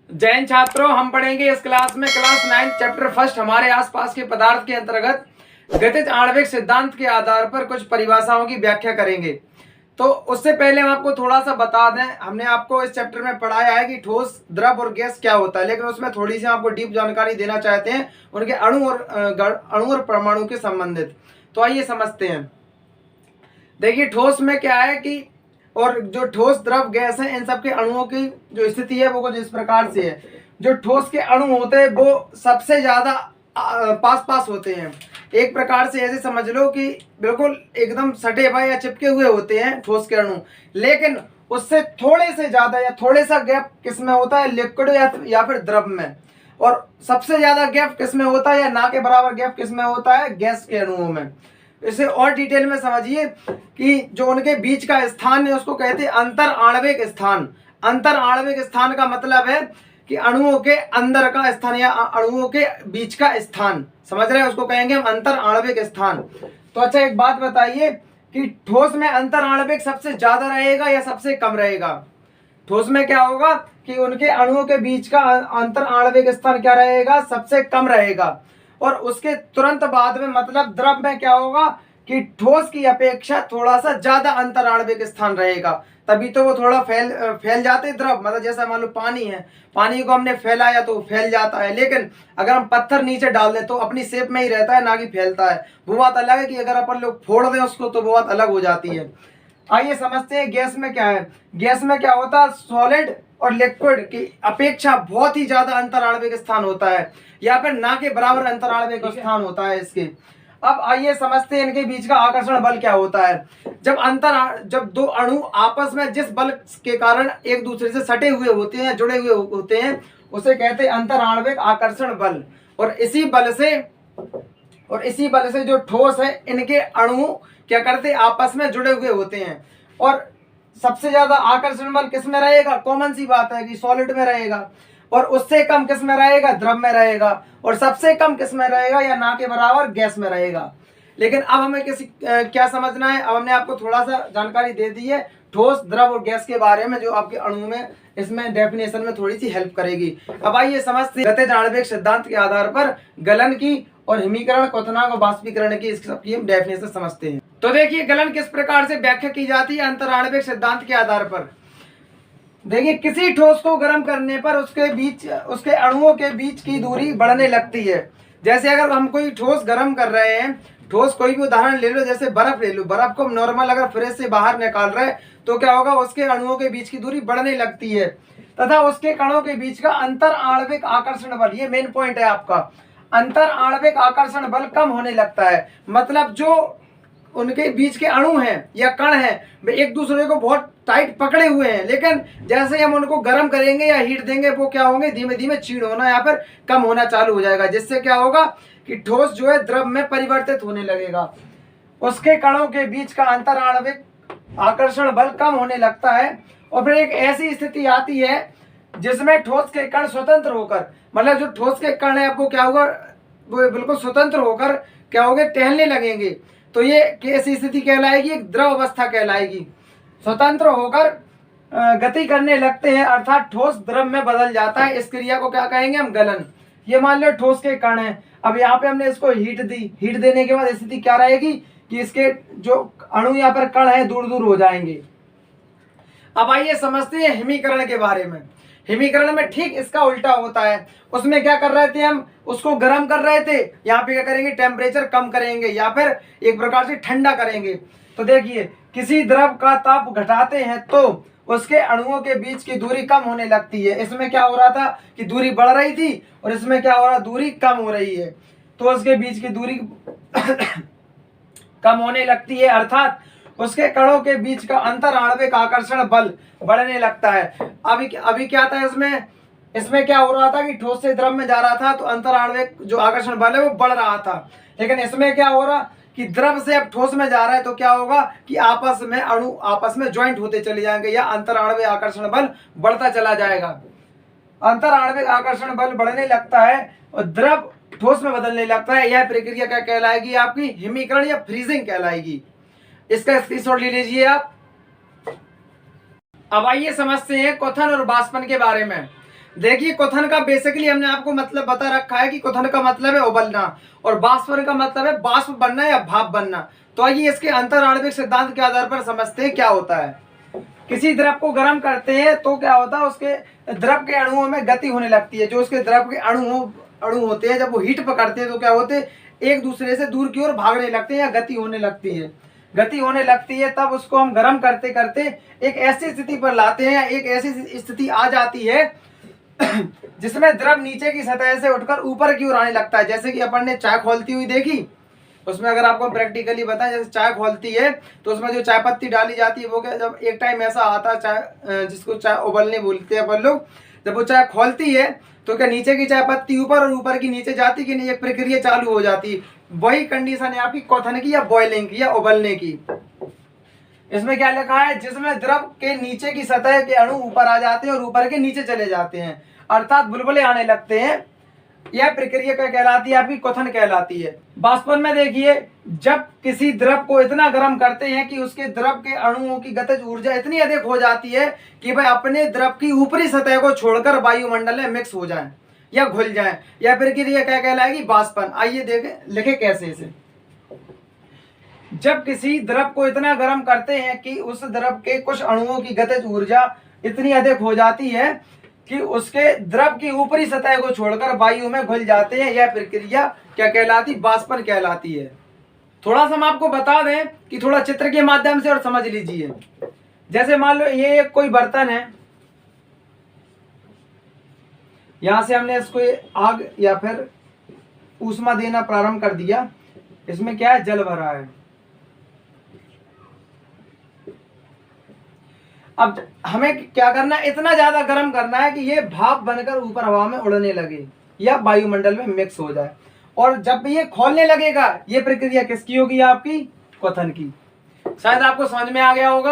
जय हिंद छात्रों, हम पढ़ेंगे इस क्लास में क्लास 9 चैप्टर फर्स्ट हमारे आसपास के पदार्थ के अंतर्गत गतिज आणविक सिद्धांत के आधार पर कुछ परिभाषाओं की व्याख्या करेंगे। तो उससे पहले हम आपको थोड़ा सा बता दें, हमने आपको इस चैप्टर में पढ़ाया है कि ठोस, द्रव और गैस क्या होता है, लेकिन उसमें थोड़ी सी आपको डीप जानकारी देना चाहते हैं उनके अणु और परमाणु के संबंधित। तो आइए समझते हैं। देखिए, ठोस में क्या है कि और जो ठोस, द्रव, गैस है, इन सब के अणुओं की जो स्थिति है वो कुछ इस प्रकार से है। जो ठोस के अणु होते हैं वो सबसे ज्यादा पास पास होते हैं। एक प्रकार से ऐसे समझ लो कि बिल्कुल एकदम सटे हुए या चिपके हुए होते हैं ठोस के अणु, लेकिन उससे थोड़े से ज्यादा या थोड़े सा गैप किसमें होता है, लिक्विड या फिर द्रव में। और सबसे ज्यादा गैप किसमें होता है या ना के बराबर गैप किसमें होता है, गैस के अणुओं में। इसे और डिटेल में समझिए कि जो उनके बीच का स्थान है उसको कहते हैं अंतर आणविक स्थान। अंतर आणविक स्थान का मतलब है कि अणुओं के अंदर का स्थान या अणुओं के बीच का स्थान, समझ रहे हैं, उसको कहेंगे हम अंतर आणविक स्थान। तो अच्छा, एक बात बताइए कि ठोस में अंतर आणविक सबसे ज्यादा रहेगा या सबसे कम रहेगा? ठोस में क्या होगा कि उनके अणुओं के बीच का अंतर आणविक स्थान क्या रहेगा, सबसे कम रहेगा। और उसके तुरंत बाद में मतलब द्रव में क्या होगा कि ठोस की अपेक्षा थोड़ा सा ज्यादा अंतर आणविक स्थान रहेगा, तभी तो वो थोड़ा फैल जाते द्रव। मतलब जैसा मान लो पानी है, पानी को हमने फैलाया तो फैल जाता है, लेकिन अगर हम पत्थर नीचे डाल दें तो अपनी शेप में ही रहता है, ना कि फैलता है। वो बात अलग है कि अगर अपन लोग फोड़ दें उसको तो वो बात अलग हो जाती है। आइए समझते हैं गैस में क्या है। गैस में क्या होता है, सॉलिड और लिक्विड की अपेक्षा बहुत ही ज्यादा अंतर आणविक स्थान होता है, या फिर ना के बराबर अंतर आणविक स्थान होता है इसके। अब आइए समझते हैं इनके बीच का आकर्षण बल क्या होता है। जब दो अणु आपस में जिस बल के कारण एक दूसरे से सटे हुए होते हैं, जुड़े हुए होते हैं, उसे कहते हैं अंतर आणविक आकर्षण बल। और इसी बल से जो ठोस है इनके अणु क्या करते, आपस में जुड़े हुए होते हैं। और सबसे ज्यादा आकर्षण बल किस में रहेगा, कॉमन सी बात है कि सॉलिड में रहेगा। और उससे कम किस में रहेगा, द्रव में रहेगा। और सबसे कम किस में रहेगा या ना के बराबर गैस में रहेगा। लेकिन अब हमें क्या समझना है, अब हमने आपको थोड़ा सा जानकारी दे दी है ठोस, द्रव और गैस के बारे में, जो आपके अणु में इसमें डेफिनेशन में थोड़ी सी हेल्प करेगी। अब आइए समझते हैं गतिज आणविक सिद्धांत के आधार पर गलन की और हिमीकरण, क्वथनांक और बाष्पीकरण की सबकी हम डेफिनेशन समझते हैं। तो देखिए, गलन किस प्रकार से व्याख्या की जाती है अंतर आणविक सिद्धांत के आधार पर। देखिए, किसी ठोस को गर्म करने पर उसके अणुओं के बीच की दूरी बढ़ने लगती है। जैसे अगर हम कोई ठोस गर्म कर रहे हैं, ठोस कोई भी उदाहरण ले लो, जैसे बर्फ ले लो, बर्फ को नॉर्मल अगर फ्रिज से बाहर निकाल रहे हैं तो क्या होगा, उसके अणुओं के बीच की दूरी बढ़ने लगती है तथा उसके कणों के बीच का अंतर आणविक आकर्षण बल, ये मेन पॉइंट है आपका, अंतर आणविक आकर्षण बल कम होने लगता है। मतलब जो उनके बीच के अणु हैं या कण हैं वे एक दूसरे को बहुत टाइट पकड़े हुए हैं, लेकिन जैसे ही हम उनको गर्म करेंगे या हीट देंगे वो क्या होंगे, धीमे धीमे क्षीण होना या फिर कम होना चालू हो जाएगा। जिससे क्या होगा कि ठोस जो है द्रव में परिवर्तित होने लगेगा। उसके कणों के बीच का अंतर आणविक आकर्षण बल कम होने लगता है। और फिर एक ऐसी स्थिति आती है जिसमें ठोस के कण स्वतंत्र होकर, मतलब जो ठोस के कण है आपको क्या होगा, वो बिल्कुल स्वतंत्र होकर क्या होगा, टहलने लगेंगे। तो ये कैसी स्थिति कहलाएगी, एक द्रव अवस्था कहलाएगी। स्वतंत्र होकर गति करने लगते हैं, अर्थात ठोस द्रव में बदल जाता है। इस क्रिया को क्या कहेंगे हम, गलन। ये मान लो ठोस के कण है, अब यहाँ पे हमने इसको हीट दी, हीट देने के बाद स्थिति क्या रहेगी कि इसके जो अणु यहाँ पर कण है दूर दूर हो जाएंगे। अब आइए समझते हैं हिमीकरण के बारे में। हिमीकरण में ठीक इसका उल्टा होता है। उसमें क्या कर रहे थे, हम उसको गर्म कर रहे थे, यहाँ पे क्या करेंगे, टेम्परेचर कम करेंगे या फिर एक प्रकार से ठंडा करेंगे। तो देखिए, किसी द्रव का ताप घटाते हैं तो उसके अणुओं के बीच की दूरी कम होने लगती है। इसमें क्या हो रहा था कि दूरी बढ़ रही थी और इसमें क्या हो रहा, दूरी कम हो रही है। तो उसके बीच की दूरी कम होने लगती है, अर्थात उसके कणों के बीच का अंतर आणविक आकर्षण बल बढ़ने लगता है। अभी क्या था, इसमें क्या हो रहा था कि ठोस से द्रव में जा रहा था तो अंतर आणविक जो आकर्षण बल है वो बढ़ रहा था। लेकिन इसमें क्या हो रहा कि द्रव से अब ठोस में जा रहा है तो क्या होगा कि अणु आपस में ज्वाइंट होते चले जाएंगे या अंतर आणविक आकर्षण बल बढ़ता चला जाएगा। अंतर आणविक आकर्षण बल बढ़ने लगता है और द्रव ठोस में बदलने लगता है। यह प्रक्रिया क्या कहलाएगी, आपकी हिमीकरण या फ्रीजिंग कहलाएगी। इसका स्क्रीनशॉट ले लीजिए आप। अब आइए समझते हैं क्वथन और बाष्पन के बारे में। देखिए क्वथन का बेसिकली हमने आपको मतलब बता रखा है कि क्वथन का मतलब है उबलना और बाष्पन का मतलब है बाष्प बनना या भाप बनना। तो आइए इसके अंतर आणविक सिद्धांत के आधार पर समझते हैं क्या होता है। किसी द्रव को गर्म करते हैं तो क्या होता है, उसके द्रव के अणुओं में गति होने लगती है। जो उसके द्रव के अणु होते हैं, जब वो हीट पकड़ते हैं तो क्या होते हैं, एक दूसरे से दूर की ओर भागने लगते हैं या गति होने लगती है। गति होने लगती है तब उसको हम गर्म करते करते एक ऐसी स्थिति पर लाते हैं, एक ऐसी स्थिति आ जाती है जिसमें द्रव नीचे की सतह से उठकर ऊपर की ओर आने लगता है। जैसे कि अपन ने चाय खोलती हुई देखी, उसमें अगर आपको प्रैक्टिकली बताएं, जैसे चाय खोलती है तो उसमें जो चाय पत्ती डाली जाती है वो क्या, जब एक टाइम ऐसा आता है चाय जिसको चाय उबलने बोलते हैं अपन लोग, जब वो चाय खोलती है तो क्या नीचे की चाय पत्ती ऊपर और ऊपर की नीचे जाती कि नहीं, एक प्रक्रिया चालू हो जाती है। वही कंडीशन है आपकी क्वथन की या बॉइलिंग की या उबलने की। इसमें क्या लिखा है, जिसमें द्रव के नीचे की सतह के अणु ऊपर आ जाते हैं और ऊपर के नीचे चले जाते हैं, अर्थात बुलबुले आने लगते हैं। यह प्रक्रिया क्या कहलाती है, आपकी क्वथन कहलाती है। बाष्पन में देखिए, जब किसी द्रव को इतना गर्म करते हैं कि उसके द्रव के अणुओं की गतिज ऊर्जा इतनी अधिक हो जाती है कि वह अपने द्रव की ऊपरी सतह को छोड़कर वायुमंडल में मिक्स हो जाए या घुल जाए, यह प्रक्रिया क्या कहलाएगी, बाष्पन। आइए देखें लिखे कैसे इसे। जब किसी द्रव को इतना गर्म करते हैं कि उस द्रव के कुछ अणुओं की गतिज ऊर्जा इतनी अधिक हो जाती है कि उसके द्रव की ऊपरी सतह को छोड़कर वायु में घुल जाते हैं, यह प्रक्रिया क्या कहलाती, बाष्पन कहलाती है। थोड़ा सा हम आपको बता दें कि थोड़ा चित्र के माध्यम से और समझ लीजिए। जैसे मान लो ये एक कोई बर्तन है, यहां से हमने इसको आग या फिर ऊष्मा देना प्रारंभ कर दिया। इसमें क्या है, जल भरा है। अब हमें क्या करना है, इतना ज्यादा गर्म करना है कि ये भाप बनकर ऊपर हवा में उड़ने लगे या वायुमंडल में मिक्स हो जाए। और जब ये खोलने लगेगा, ये प्रक्रिया किसकी होगी, आपकी क्वथन की। शायद आपको समझ में आ गया होगा।